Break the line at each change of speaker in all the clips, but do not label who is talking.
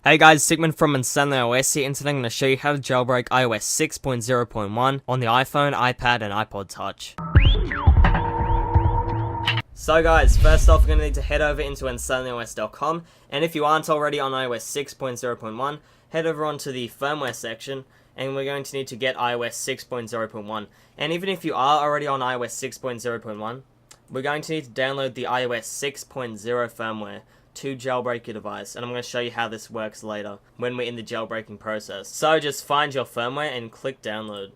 Hey guys, Sigmund from iNZtanse here, and today I'm going to show you how to jailbreak iOS 6.0.1 on the iPhone, iPad and iPod Touch. So guys, first off we're going to need to head over into iNZtanse.com, and if you aren't already on iOS 6.0.1, head over onto the firmware section, and we're going to need to get iOS 6.0.1. And even if you are already on iOS 6.0.1, we're going to need to download the iOS 6.0 firmware to jailbreak your device, and I'm going to show you how this works later when we're in the jailbreaking process. So just find your firmware and click download,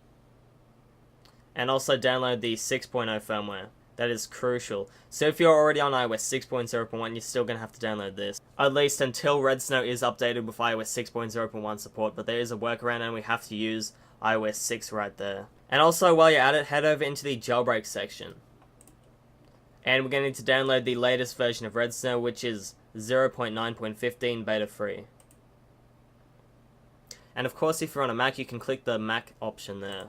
and also download the 6.0 firmware. That is crucial. So if you're already on iOS 6.0.1, you're still going to have to download this, at least until redsn is updated with iOS 6.0.1 support, but there is a workaround and we have to use iOS 6 right there. And also while you're at it, head over into the jailbreak section, and we're going to need to download the latest version of redsn, which is 0.9.15 beta free. And of course if you're on a Mac, you can click the Mac option there.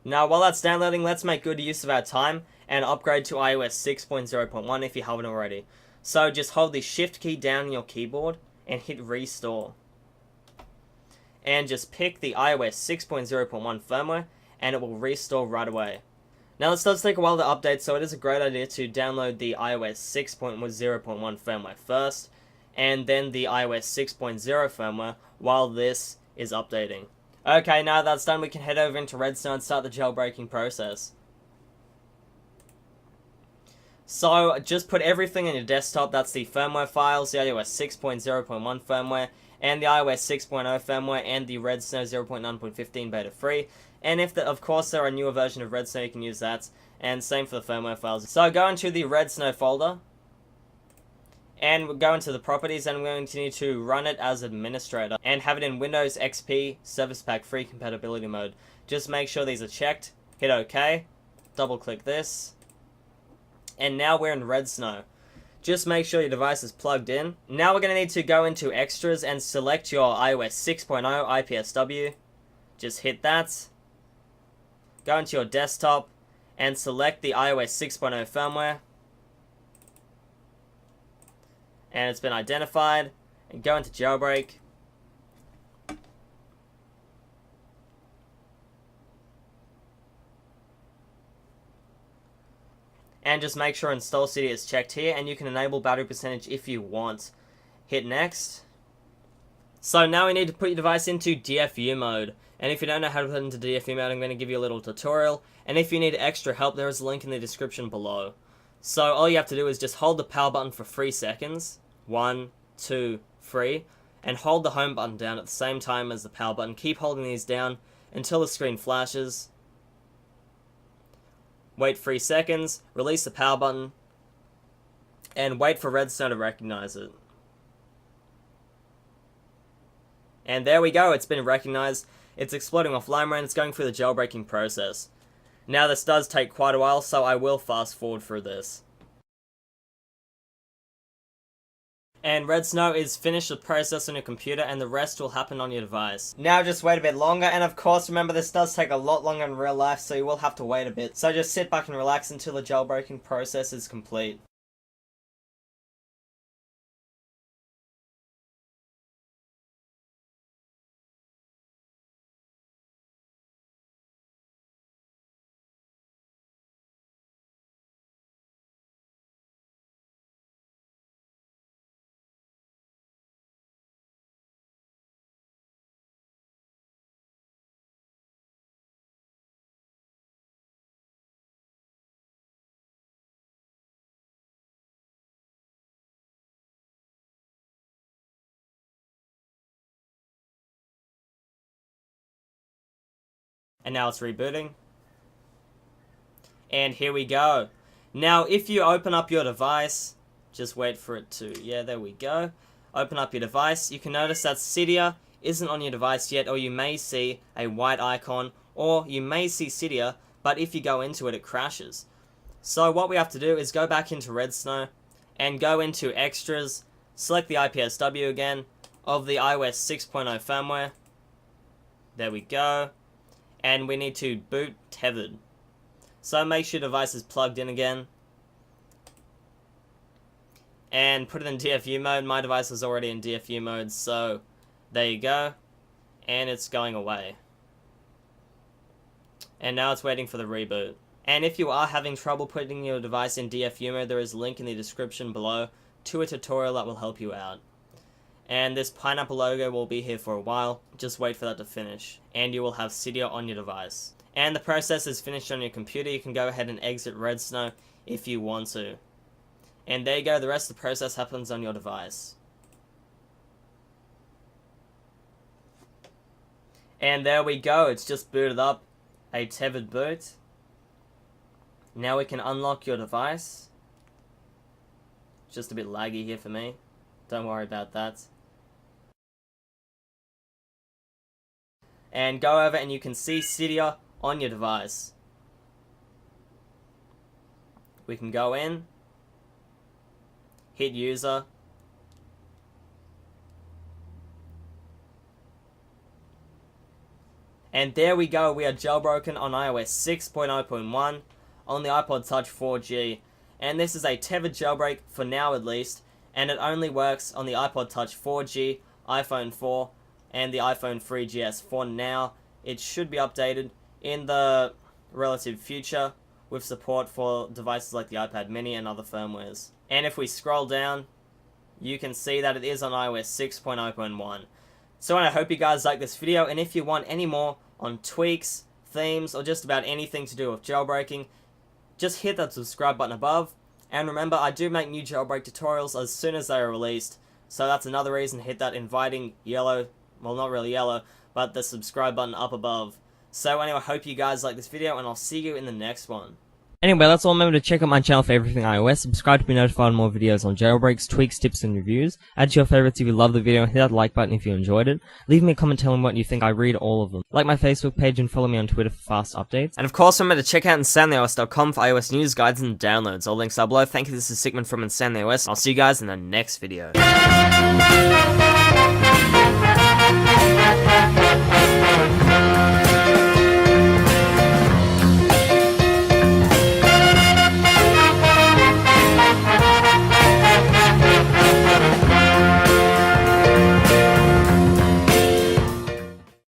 Now while that's downloading, let's make good use of our time and upgrade to iOS 6.0.1 if you haven't already. So just hold the shift key down on your keyboard and hit restore, and just pick the iOS 6.0.1 firmware and it will restore right away. Now this does take a while to update, so it is a great idea to download the iOS 6.0.1 firmware first, and then the iOS 6.0 firmware while this is updating. Okay, now that's done, we can head over into redsn and start the jailbreaking process. So just put everything in your desktop. That's the firmware files, the iOS 6.0.1 firmware, and the iOS 6.0 firmware, and the redsn 0.9.15 beta free. And if, of course, there are a newer version of redsn, you can use that. And same for the firmware files. So go into the redsn folder, and we'll go into the properties, and we're going to need to run it as administrator, and have it in Windows XP Service Pack Free Compatibility Mode. Just make sure these are checked, hit OK, double click this, and now we're in redsn. Just make sure your device is plugged in. Now we're going to need to go into extras and select your iOS 6.0 IPSW. Just hit that. Go into your desktop and select the iOS 6.0 firmware. And it's been identified. And go into jailbreak. And just make sure install CD is checked here, and you can enable battery percentage if you want. Hit next. So now we need to put your device into DFU mode. And if you don't know how to put it into DFU mode, I'm going to give you a little tutorial. And if you need extra help, there is a link in the description below. So all you have to do is just hold the power button for 3 seconds. 1, 2, 3. And hold the home button down at the same time as the power button. Keep holding these down until the screen flashes. Wait 3 seconds, release the power button, and wait for redsn to recognize it. And there we go, it's been recognized. It's exploding off limeware and it's going through the jailbreaking process. Now this does take quite a while, so I will fast forward through this. And redsn is finished the process on your computer, and the rest will happen on your device. Now just wait a bit longer, and of course remember this does take a lot longer in real life, so you will have to wait a bit. So just sit back and relax until the jailbreaking process is complete. And now it's rebooting. And here we go. Now if you open up your device, just wait for it to, yeah, there we go. Open up your device, you can notice that Cydia isn't on your device yet, or you may see a white icon, or you may see Cydia, but if you go into it, it crashes. So what we have to do is go back into redsn and go into extras, select the IPSW again of the iOS 6.0 firmware. There we go. And we need to boot tethered. So make sure your device is plugged in again. and put it in DFU mode. My device was already in DFU mode, so there you go. And it's going away. And now it's waiting for the reboot. And if you are having trouble putting your device in DFU mode, there is a link in the description below to a tutorial that will help you out. And this pineapple logo will be here for a while, just wait for that to finish, and you will have Cydia on your device. And the process is finished on your computer. You can go ahead and exit Redsn if you want to. And there you go, the rest of the process happens on your device. And there we go, it's just booted up, a tethered boot. Now we can unlock your device. It's just a bit laggy here for me, don't worry about that. And go over and you can see Cydia on your device. We can go in, hit user, and there we go, we are jailbroken on iOS 6.0.1 on the iPod Touch 4G, and this is a tethered jailbreak for now at least, and it only works on the iPod Touch 4G, iPhone 4, and the iPhone 3GS for now. It should be updated in the relative future with support for devices like the iPad mini and other firmwares. And if we scroll down, you can see that it is on iOS 6.0.1. So I hope you guys like this video, and if you want any more on tweaks, themes, or just about anything to do with jailbreaking, just hit that subscribe button above. And remember, I do make new jailbreak tutorials as soon as they are released, so that's another reason to hit that inviting yellow, well not really yellow, but the subscribe button up above. So anyway, I hope you guys like this video, and I'll see you in the next one. Anyway, that's all. Remember to check out my channel for everything iOS, subscribe to be notified on more videos on jailbreaks, tweaks, tips, and reviews. Add to your favorites if you love the video, hit that like button if you enjoyed it. Leave me a comment telling me what you think, I read all of them. Like my Facebook page and follow me on Twitter for fast updates. And of course, remember to check out InZtAnSe.com for iOS news, guides, and downloads. All links are below. Thank you, this is Sigmund from InZtAnSe. I'll see you guys in the next video.